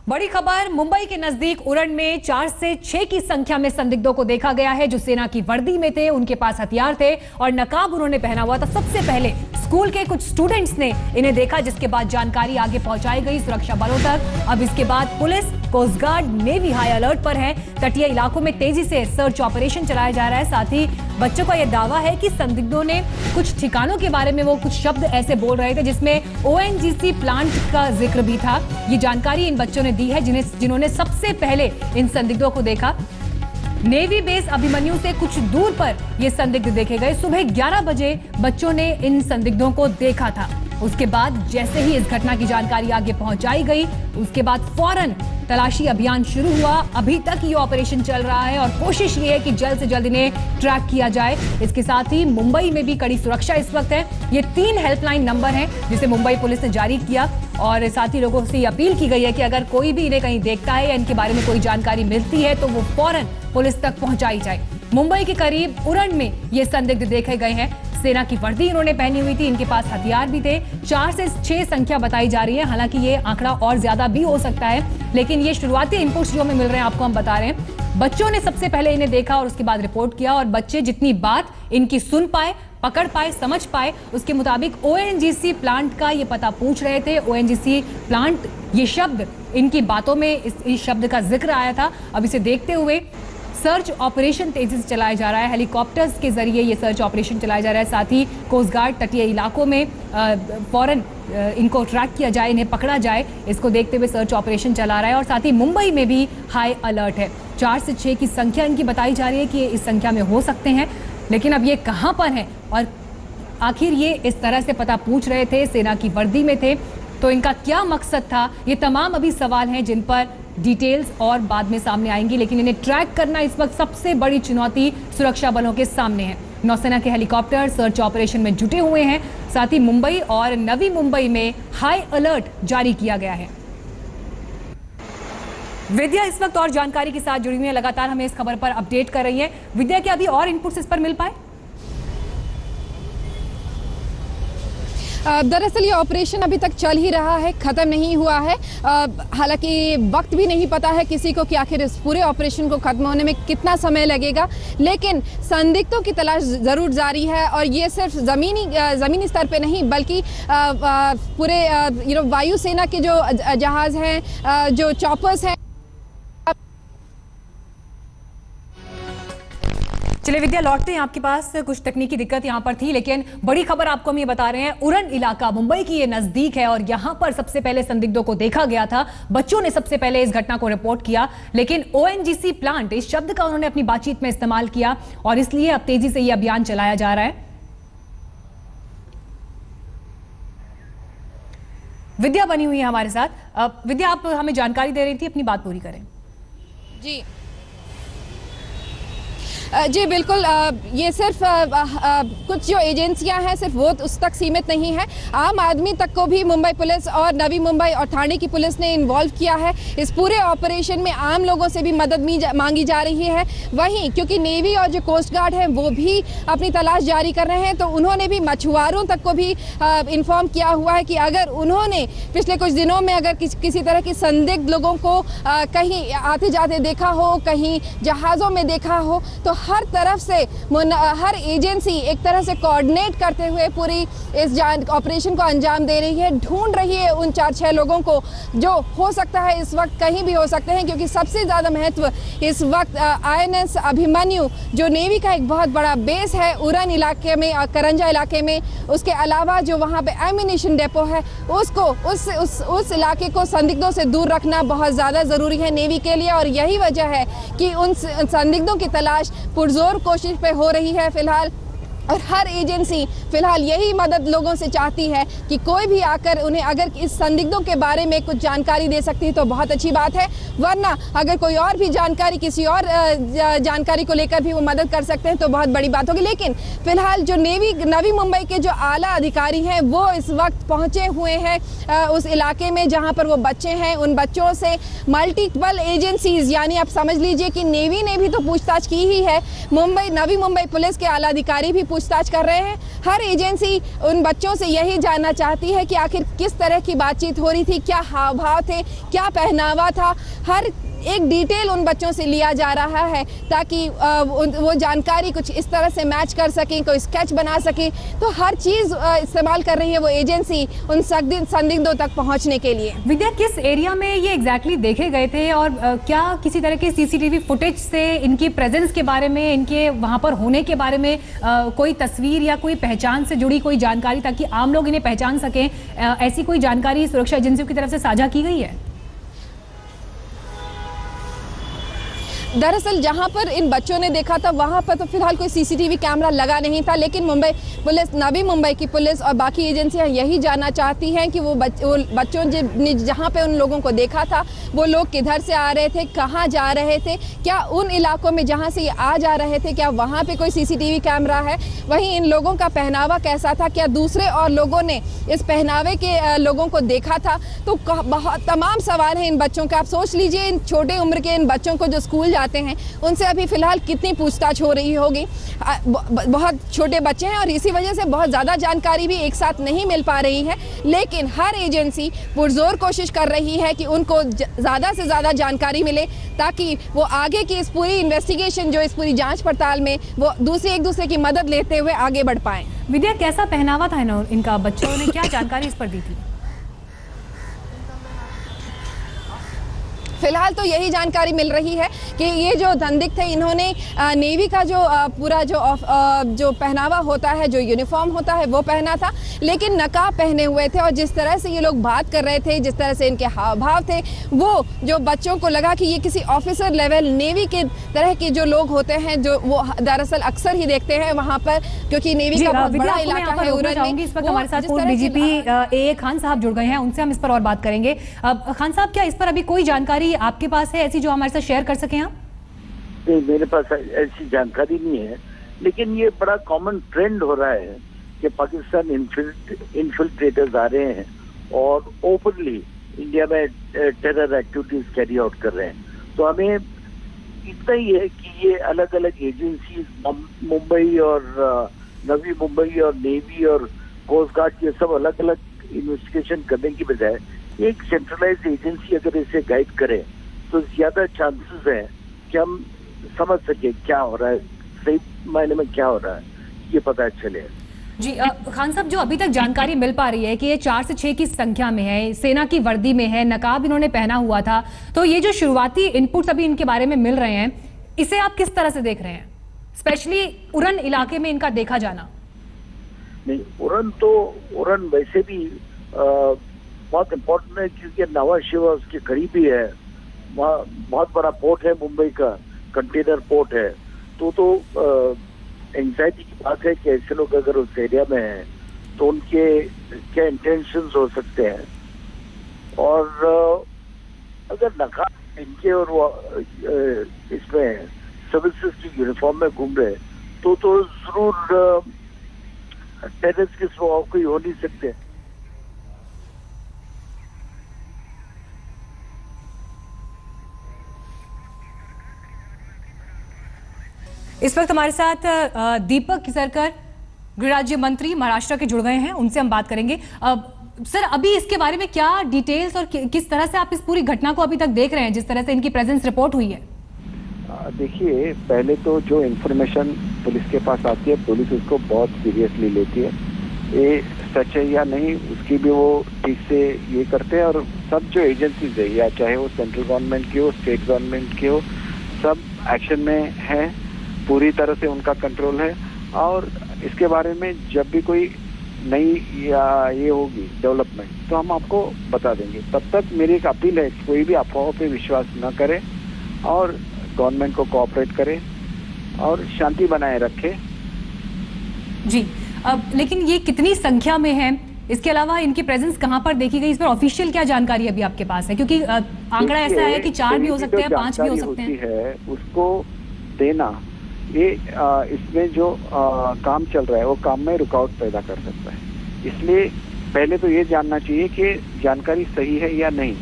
बड़ी खबर, मुंबई के नजदीक उरण में 4 से 6 की संख्या में संदिग्धों को देखा गया है जो सेना की वर्दी में थे। उनके पास हथियार थे और नकाब उन्होंने पहना हुआ था। सबसे पहले स्कूल के कुछ स्टूडेंट्स ने इन्हें देखा, जिसके बाद जानकारी आगे पहुंचाई गई सुरक्षा बलों तक। अब इसके बाद police, coast guard, navy high alert पर है। तटीय इलाकों में तेजी से सर्च ऑपरेशन चलाया जा रहा है। साथ ही बच्चों का यह दावा है कि संदिग्धों ने कुछ ठिकानों के बारे में वो कुछ शब्द ऐसे बोल रहे थे जिसमें ओएनजीसी प्लांट का जिक्र भी था। ये जानकारी इन बच्चों ने दी है जिन्होंने सबसे पहले इन संदिग्धों को देखा। नेवी बेस अभिमन्यु से कुछ दूर पर ये संदिग्ध देखे गए। सुबह 11 बजे बच्चों ने इन संदिग्धों को देखा था। उसके बाद जैसे ही इस घटना की जानकारी आगे पहुंचाई गई, उसके बाद फौरन तलाशी अभियान शुरू हुआ। अभी तक ये ऑपरेशन चल रहा है और कोशिश ये है कि जल्द से जल्द इन्हें ट्रैक किया जाए। इसके साथ ही मुंबई में भी कड़ी सुरक्षा इस वक्त है। ये 3 हेल्पलाइन नंबर हैं जिसे मुंबई पुलिस ने जारी किया और साथ ही लोगों से अपील की गई है कि अगर कोई भी इन्हें कहीं देखता है या इनके बारे में कोई जानकारी मिलती है तो वो फौरन पुलिस तक पहुंचाई जाए। मुंबई के करीब उरण में ये संदिग्ध देखे गए हैं। सेना की वर्दी इन्होंने पहनी हुई थी, इनके पास हथियार भी थे। 4 से 6 संख्या बताई जा रही है। हालांकि ये आंकड़ा और ज्यादा भी हो सकता है, लेकिन ये शुरुआती इनपुट्स जो हमें मिल रहे हैं आपको हम बता रहे हैं। बच्चों ने सबसे पहले इन्हें देखा और उसके बाद रिपोर्ट किया और बच्चे जितनी बात इनकी सुन पाए, पकड़ पाए, समझ पाए, उसके मुताबिक ओएनजीसी प्लांट का ये पता पूछ रहे थे। ओएनजीसी प्लांट, ये शब्द इनकी बातों में इस शब्द का जिक्र आया था। अब इसे देखते हुए सर्च ऑपरेशन तेजी से चलाया जा रहा है। हेलीकॉप्टर्स के जरिए ये सर्च ऑपरेशन चलाया जा रहा है। साथ ही कोस्ट गार्ड तटीय इलाकों में फौरन इनको ट्रैक किया जाए, इन्हें पकड़ा जाए, इसको देखते हुए सर्च ऑपरेशन चला रहा है। और साथ ही मुंबई में भी हाई अलर्ट है। 4 से 6 की संख्या इनकी बताई जा रही है कि ये इस संख्या में हो सकते हैं, लेकिन अब ये कहां पर हैं और आखिर ये इस तरह से पता पूछ रहे थे, सेना की वर्दी में थे, तो इनका क्या मकसद था? ये तमाम अभी सवाल हैं जिन पर डिटेल्स और बाद में सामने आएंगी, लेकिन इन्हें ट्रैक करना इस वक्त सबसे बड़ी चुनौती सुरक्षा बलों के सामने है। नौसेना के हेलीकॉप्टर सर्च ऑपरेशन में जुटे हुए हैं। साथ ही मुंबई और नवी मुंबई में हाई अलर्ट जारी किया गया है। विद्या इस वक्त और जानकारी के साथ जुड़ी हुई है, लगातार हमें इस खबर पर अपडेट कर रही है। विद्या, क्या अभी और इनपुट्स इस पर मिल पाए? दरअसल ये ऑपरेशन अभी तक चल ही रहा है, ख़त्म नहीं हुआ है। हालांकि वक्त भी नहीं पता है किसी को कि आखिर इस पूरे ऑपरेशन को ख़त्म होने में कितना समय लगेगा, लेकिन संदिग्धों की तलाश ज़रूर जारी है। और ये सिर्फ ज़मीनी स्तर पे नहीं बल्कि पूरे वायुसेना के जो जहाज़ हैं, जो चॉपर्स हैं। चलिए विद्या, लौटते हैं आपके पास। कुछ तकनीकी दिक्कत यहाँ पर थी, लेकिन बड़ी खबर आपको हम ये बता रहे हैं। उरण इलाका मुंबई की ये नजदीक है और यहाँ पर सबसे पहले संदिग्धों को देखा गया था। बच्चों ने सबसे पहले इस घटना को रिपोर्ट किया, लेकिन ओएनजीसी प्लांट, इस शब्द का उन्होंने अपनी बातचीत में इस्तेमाल किया और इसलिए अब तेजी से ये अभियान चलाया जा रहा है। विद्या बनी हुई है हमारे साथ। विद्या, आप हमें जानकारी दे रही थी, अपनी बात पूरी करें। जी बिल्कुल, ये सिर्फ कुछ जो एजेंसियां हैं सिर्फ वो उस तक सीमित नहीं है। आम आदमी तक को भी मुंबई पुलिस और नवी मुंबई और ठाणे की पुलिस ने इन्वॉल्व किया है। इस पूरे ऑपरेशन में आम लोगों से भी मदद मांगी जा रही है। वहीं क्योंकि नेवी और जो कोस्ट गार्ड हैं वो भी अपनी तलाश जारी कर रहे हैं, तो उन्होंने भी मछुआरों तक को भी इन्फॉर्म किया हुआ है कि अगर उन्होंने पिछले कुछ दिनों में अगर किसी तरह की संदिग्ध लोगों को कहीं आते जाते देखा हो, कहीं जहाज़ों में देखा हो, तो हर तरफ से हर एजेंसी एक तरह से कोऑर्डिनेट करते हुए पूरी इस ऑपरेशन को अंजाम दे रही है, ढूंढ रही है उन 4-6 लोगों को जो हो सकता है इस वक्त कहीं भी हो सकते हैं। क्योंकि सबसे ज़्यादा महत्व इस वक्त INS अभिमन्यु, जो नेवी का एक बहुत बड़ा बेस है उरण इलाके में, करंजा इलाके में, उसके अलावा जो वहाँ पे एम्यूनिशन डेपो है, उसको उस इलाके को संदिग्धों से दूर रखना बहुत ज़्यादा ज़रूरी है नेवी के लिए। और यही वजह है कि उन संदिग्धों की तलाश पुरजोर कोशिश पे हो रही है फिलहाल। और हर एजेंसी फिलहाल यही मदद लोगों से चाहती है कि कोई भी आकर उन्हें अगर इस संदिग्धों के बारे में कुछ जानकारी दे सकती है तो बहुत अच्छी बात है, वरना अगर कोई और भी जानकारी किसी और जानकारी को लेकर भी वो मदद कर सकते हैं तो बहुत बड़ी बात होगी। लेकिन फिलहाल जो नवी मुंबई के जो आला अधिकारी हैं वो इस वक्त पहुंचे हुए हैं उस इलाके में जहां पर वो बच्चे हैं। उन बच्चों से मल्टीपल एजेंसीज, यानी आप समझ लीजिए कि नेवी ने भी तो पूछताछ की ही है, नवी मुंबई पुलिस के आला अधिकारी भी पूछताछ कर रहे हैं। हर एजेंसी उन बच्चों से यही जानना चाहती है कि आखिर किस तरह की बातचीत हो रही थी, क्या हाव भाव थे, क्या पहनावा था। हर एक डिटेल उन बच्चों से लिया जा रहा है ताकि वो जानकारी कुछ इस तरह से मैच कर सकें, कोई स्केच बना सकें। तो हर चीज़ इस्तेमाल कर रही है वो एजेंसी उन संदिग्धों तक पहुंचने के लिए। विद्या, किस एरिया में ये एग्जैक्टली देखे गए थे और क्या किसी तरह के सीसीटीवी फुटेज से इनकी प्रेजेंस के बारे में, इनके वहां पर होने के बारे में कोई तस्वीर या कोई पहचान से जुड़ी कोई जानकारी, ताकि आम लोग इन्हें पहचान सकें, ऐसी कोई जानकारी सुरक्षा एजेंसियों की तरफ से साझा की गई है? दरअसल जहां पर इन बच्चों ने देखा था वहां पर तो फिलहाल कोई सीसीटीवी कैमरा लगा नहीं था, लेकिन मुंबई पुलिस, नवी मुंबई की पुलिस और बाकी एजेंसियां यही जानना चाहती हैं कि वो बच्चों ने जहां पे उन लोगों को देखा था वो लोग किधर से आ रहे थे, कहां जा रहे थे, क्या उन इलाकों में जहां से ये आ जा रहे थे क्या वहां पे कोई सीसीटीवी कैमरा है, वहीं इन लोगों का पहनावा कैसा था, क्या दूसरे और लोगों ने इस पहनावे के लोगों को देखा था। तो बहुत तमाम सवाल हैं इन बच्चों के। आप सोच लीजिए इन छोटे उम्र के इन बच्चों को जो स्कूल जाते हैं उनसे अभी फिलहाल कितनी पूछताछ हो रही होगी। बहुत छोटे बच्चे हैं और इसी वजह से बहुत ज़्यादा जानकारी भी एक साथ नहीं मिल पा रही है, लेकिन हर एजेंसी पुरजोर कोशिश कर रही है कि उनको ज़्यादा से ज़्यादा जानकारी मिले ताकि वो आगे की इस पूरी इन्वेस्टिगेशन, जो इस पूरी जांच पड़ताल में वो एक दूसरे की मदद लेते हुए आगे बढ़ पाएं। विद्या, कैसा पहनावा था इनका? बच्चों ने क्या जानकारी इस पर दी थी? फिलहाल तो यही जानकारी मिल रही है कि ये जो संदिग्ध थे इन्होंने नेवी का जो पूरा जो पहनावा होता है, जो यूनिफॉर्म होता है वो पहना था, लेकिन नकाब पहने हुए थे। और जिस तरह से ये लोग बात कर रहे थे, जिस तरह से इनके हाव भाव थे, वो जो बच्चों को लगा कि ये किसी ऑफिसर लेवल नेवी के तरह के जो लोग होते हैं, जो वो दरअसल अक्सर ही देखते हैं वहाँ पर, क्योंकि नेवी का बहुत बड़ा इलाका है उरण में। इस वक्त हमारे साथ पूर्व डीजीपी ए खान साहब जुड़ गए हैं, उनसे हम इस पर और बात करेंगे। खान साहब, क्या इस पर अभी कोई जानकारी आपके पास है ऐसी जो हमारे साथ शेयर कर सकें आप? नहीं, मेरे पास ऐसी जानकारी नहीं है, लेकिन ये बड़ा कॉमन ट्रेंड हो रहा है कि पाकिस्तान इन्फिल्ट्रेटर्स आ रहे हैं और ओपनली इंडिया में टेरर एक्टिविटीज कैरी आउट कर रहे हैं। तो हमें इतना ही है कि ये अलग अलग एजेंसीज, मुंबई और नवी मुंबई और नेवी और कोस्ट गार्ड, ये सब अलग अलग इन्वेस्टिगेशन करने की बजाय एक सेंट्रलाइज्ड एजेंसी अगर इसे गाइड करे तो ज्यादा चांसेस हैं कि हम समझ सके क्या हो रहा है, सही मायने में क्या हो रहा है, ये पता चले। जी खान साहब, जो अभी तक जानकारी मिल पा रही है कि ये 4 से 6 की संख्या में है, सेना की वर्दी में है, नकाब इन्होंने पहना हुआ था, तो ये जो शुरुआती इनपुट्स अभी इनके बारे में मिल रहे हैं, इसे आप किस तरह से देख रहे हैं, स्पेशली उरण इलाके में इनका देखा जाना? नहीं, उरण वैसे भी बहुत इम्पोर्टेंट है क्योंकि नवा शिवा उसके करीब ही है, वहाँ बहुत बड़ा पोर्ट है, मुंबई का कंटेनर पोर्ट है। तो एंजाइटी की बात है कि ऐसे लोग अगर उस एरिया में हैं तो उनके क्या इंटेंशंस हो सकते हैं, और अगर नकाब इनके और वो इसमें सर्विसेज की यूनिफॉर्म में घूम रहे तो जरूर टेररिस्ट के स्वभाव कोई हो नहीं सकते। इस वक्त हमारे साथ दीपक केसरकर, गृह राज्य मंत्री महाराष्ट्र के जुड़ गए हैं, उनसे हम बात करेंगे। सर, अभी इसके बारे में क्या डिटेल्स और किस तरह से आप इस पूरी घटना को अभी तक देख रहे हैं, जिस तरह से इनकी प्रेजेंस रिपोर्ट हुई है? देखिए, पहले तो जो इन्फॉर्मेशन पुलिस के पास आती है, पुलिस उसको बहुत सीरियसली लेती है। ये सच है या नहीं उसकी भी वो ठीक से ये करते हैं, और सब जो एजेंसीज है, या चाहे वो सेंट्रल गवर्नमेंट की हो, स्टेट गवर्नमेंट की हो, सब एक्शन में है, पूरी तरह से उनका कंट्रोल है। और इसके बारे में जब भी कोई नई या ये होगी डेवलपमेंट तो हम आपको बता देंगे। तब तक मेरी एक अपील है, कोई भी अफवाहों पे विश्वास न करे और गवर्नमेंट को कोऑपरेट करे और शांति बनाए रखे। जी, लेकिन ये कितनी संख्या में है, इसके अलावा इनकी प्रेजेंस कहाँ पर देखी गई, इस पर ऑफिशियल क्या जानकारी अभी आपके पास है? क्योंकि आंकड़ा ऐसा है कि 4 भी हो सकते हैं, 5 भी हो सकते हैं। उसको देना, ये इसमें जो काम चल रहा है वो काम में रुकावट पैदा कर सकता है। इसलिए पहले तो ये जानना चाहिए कि जानकारी सही है या नहीं,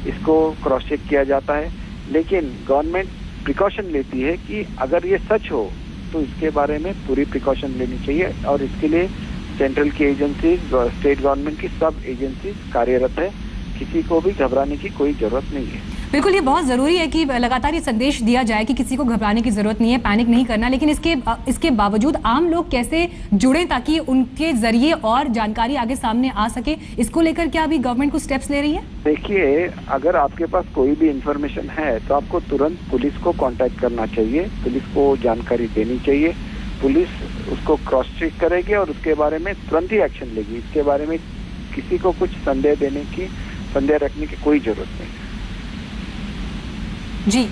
इसको क्रॉस चेक किया जाता है। लेकिन गवर्नमेंट प्रिकॉशन लेती है कि अगर ये सच हो तो इसके बारे में पूरी प्रिकॉशन लेनी चाहिए और इसके लिए सेंट्रल की एजेंसीज, स्टेट गवर्नमेंट की सब एजेंसीज कार्यरत है। किसी को भी घबराने की कोई जरूरत नहीं है। बिल्कुल, ये बहुत जरूरी है कि लगातार ये संदेश दिया जाए कि किसी को घबराने की जरूरत नहीं है, पैनिक नहीं करना। लेकिन इसके बावजूद आम लोग कैसे जुड़ें ताकि उनके जरिए और जानकारी आगे सामने आ सके, इसको लेकर क्या अभी गवर्नमेंट कुछ स्टेप्स ले रही है? देखिए, अगर आपके पास कोई भी इंफॉर्मेशन है तो आपको तुरंत पुलिस को कांटेक्ट करना चाहिए, पुलिस को जानकारी देनी चाहिए। पुलिस उसको क्रॉस चेक करेगी और उसके बारे में तुरंत ही एक्शन लेगी। इसके बारे में किसी को कुछ संदेह रखने की कोई जरूरत नहीं है। जी,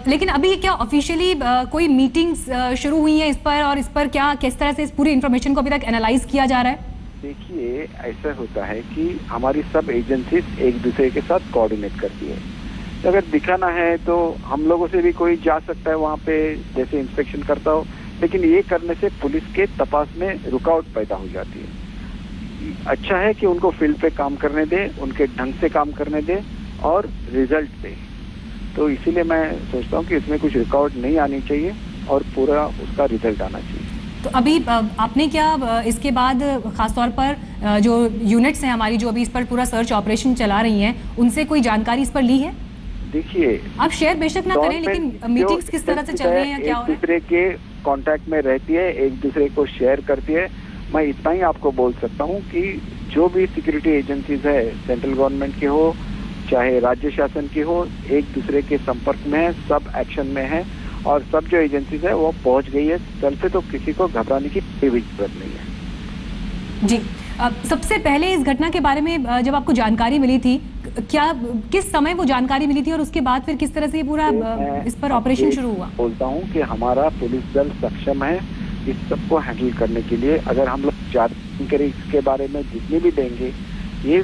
लेकिन अभी क्या ऑफिशियली कोई मीटिंग्स शुरू हुई हैं इस पर, और इस पर क्या किस तरह से इस पूरी इन्फॉर्मेशन को अभी तक एनालाइज किया जा रहा है? देखिए, ऐसा होता है कि हमारी सब एजेंसीज एक दूसरे के साथ कोऑर्डिनेट करती है। तो अगर दिखाना है तो हम लोगों से भी कोई जा सकता है वहाँ पे, जैसे इंस्पेक्शन करता हो, लेकिन ये करने से पुलिस के तपास में रुकावट पैदा हो जाती है। अच्छा है कि उनको फील्ड पे काम करने दे, उनके ढंग से काम करने दे और रिजल्ट दे। तो इसीलिए मैं सोचता हूँ कि इसमें कुछ रुकावट नहीं आनी चाहिए और पूरा उसका रिजल्ट आना चाहिए। तो अभी आपने क्या इसके बाद खासतौर पर जो यूनिट्स हैं हमारी, जो अभी इस पर पूरा सर्च ऑपरेशन चला रही हैं, उनसे कोई जानकारी इस पर ली है? देखिए, आप शेयर बेशक ना करें, लेकिन मीटिंग्स किस तरह से चल रही हैं, क्या हो रहा है? एक दूसरे के कांटेक्ट में रहती है, एक दूसरे को शेयर करती है। मैं इतना ही आपको बोल सकता हूँ कि जो भी सिक्योरिटी एजेंसीज है, सेंट्रल गवर्नमेंट की हो चाहे राज्य शासन की हो, एक दूसरे के संपर्क में है, सब एक्शन में है और सब जो एजेंसीज है वो पहुंच गई है स्थल पे। तो किसी को घबराने की कोई भी जरूरत नहीं है। जी, सबसे पहले इस घटना के बारे में जब आपको जानकारी मिली थी, किस समय वो जानकारी मिली थी और उसके बाद फिर किस तरह से ये पूरा इस पर ऑपरेशन शुरू हुआ? बोलता हूँ कि हमारा पुलिस दल सक्षम है इस सबको हैंडल करने के लिए। अगर हम लोग जानकारी इसके बारे में जितनी भी देंगे, ये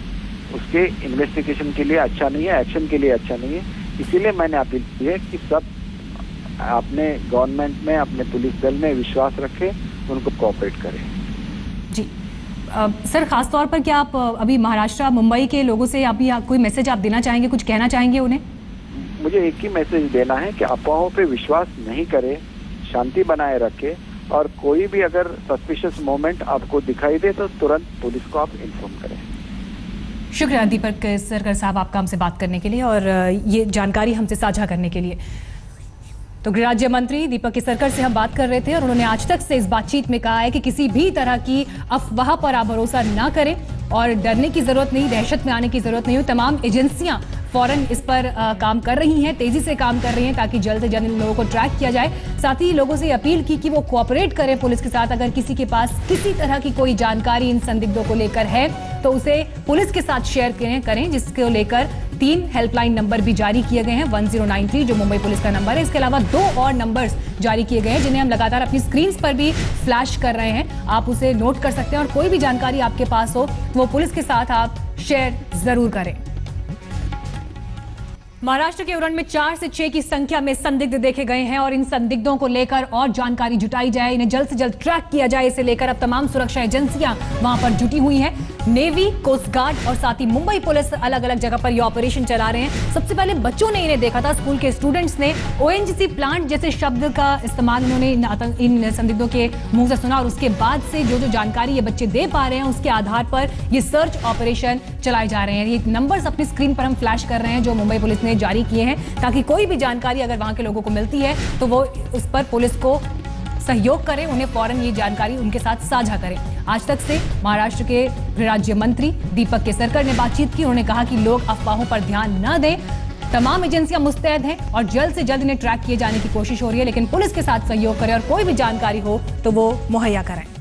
उसके इन्वेस्टिगेशन के लिए अच्छा नहीं है, एक्शन के लिए अच्छा नहीं है। इसीलिए मैंने अपील की है कि सब अपने गवर्नमेंट में, अपने पुलिस दल में विश्वास रखें, उनको कोऑपरेट करें। जी सर, खास तौर पर क्या आप अभी महाराष्ट्र, मुंबई के लोगों से अभी कोई मैसेज आप देना चाहेंगे, कुछ कहना चाहेंगे उन्हें? मुझे एक ही मैसेज देना है कि अफवाहों पे विश्वास नहीं करें, शांति बनाए रखें और कोई भी अगर सस्पिशियस मोमेंट आपको दिखाई दे तो तुरंत पुलिस को आप इन्फॉर्म करें। शुक्रिया दीपक सरकर साहब, आपका हमसे बात करने के लिए और ये जानकारी हमसे साझा करने के लिए। तो गृह राज्य मंत्री दीपक केसरकर से हम बात कर रहे थे और उन्होंने आज तक से इस बातचीत में कहा है कि किसी भी तरह की अफवाह पर आप भरोसा ना करें और डरने की जरूरत नहीं, दहशत में आने की जरूरत नहीं हो। तमाम एजेंसियां फौरन इस पर काम कर रही हैं, तेजी से काम कर रही हैं ताकि जल्द से जल्द इन लोगों को ट्रैक किया जाए। साथ ही लोगों से अपील की कि वो कोऑपरेट करें पुलिस के साथ। अगर किसी के पास किसी तरह की कोई जानकारी इन संदिग्धों को लेकर है तो उसे पुलिस के साथ शेयर करें, जिसको लेकर 3 हेल्पलाइन नंबर भी जारी किए गए हैं। 1093 जो मुंबई पुलिस का नंबर है, इसके अलावा 2 और नंबर्स जारी किए गए हैं जिन्हें हम लगातार अपनी स्क्रीन पर भी फ्लैश कर रहे हैं। आप उसे नोट कर सकते हैं और कोई भी जानकारी आपके पास हो वो पुलिस के साथ आप शेयर जरूर करें। महाराष्ट्र के उरण में 4 से 6 की संख्या में संदिग्ध देखे गए हैं और इन संदिग्धों को लेकर और जानकारी जुटाई जाए, इन्हें जल्द से जल्द ट्रैक किया जाए। इसे लेकर अब तमाम सुरक्षा एजेंसियां वहां पर जुटी हुई हैं। नेवी, कोस्ट गार्ड और साथ ही मुंबई पुलिस अलग अलग जगह पर यह ऑपरेशन चला रहे हैं। सबसे पहले बच्चों ने इन्हें देखा था, स्कूल के स्टूडेंट्स ने ओएनजीसी प्लांट जैसे शब्द का इस्तेमाल उन्होंने इन संदिग्धों के मुंह से सुना और उसके बाद से जो जानकारी ये बच्चे दे पा रहे हैं उसके आधार पर ये सर्च ऑपरेशन चलाए जा रहे हैं। ये नंबर्स अपनी स्क्रीन पर हम फ्लैश कर रहे हैं जो मुंबई पुलिस ने जारी किए हैं, ताकि कोई भी जानकारी अगर वहां के लोगों को मिलती है तो वो उस पर पुलिस को सहयोग करें, उन्हें फौरन ये जानकारी उनके साथ साझा करें। आज तक से महाराष्ट्र के गृह राज्य मंत्री दीपक केसरकर ने बातचीत की। उन्होंने कहा कि लोग अफवाहों पर ध्यान न दें, तमाम एजेंसियां मुस्तैद हैं और जल्द से जल्द इन्हें ट्रैक किए जाने की कोशिश हो रही है, लेकिन पुलिस के साथ सहयोग करें और कोई भी जानकारी हो तो वो मुहैया कराएं।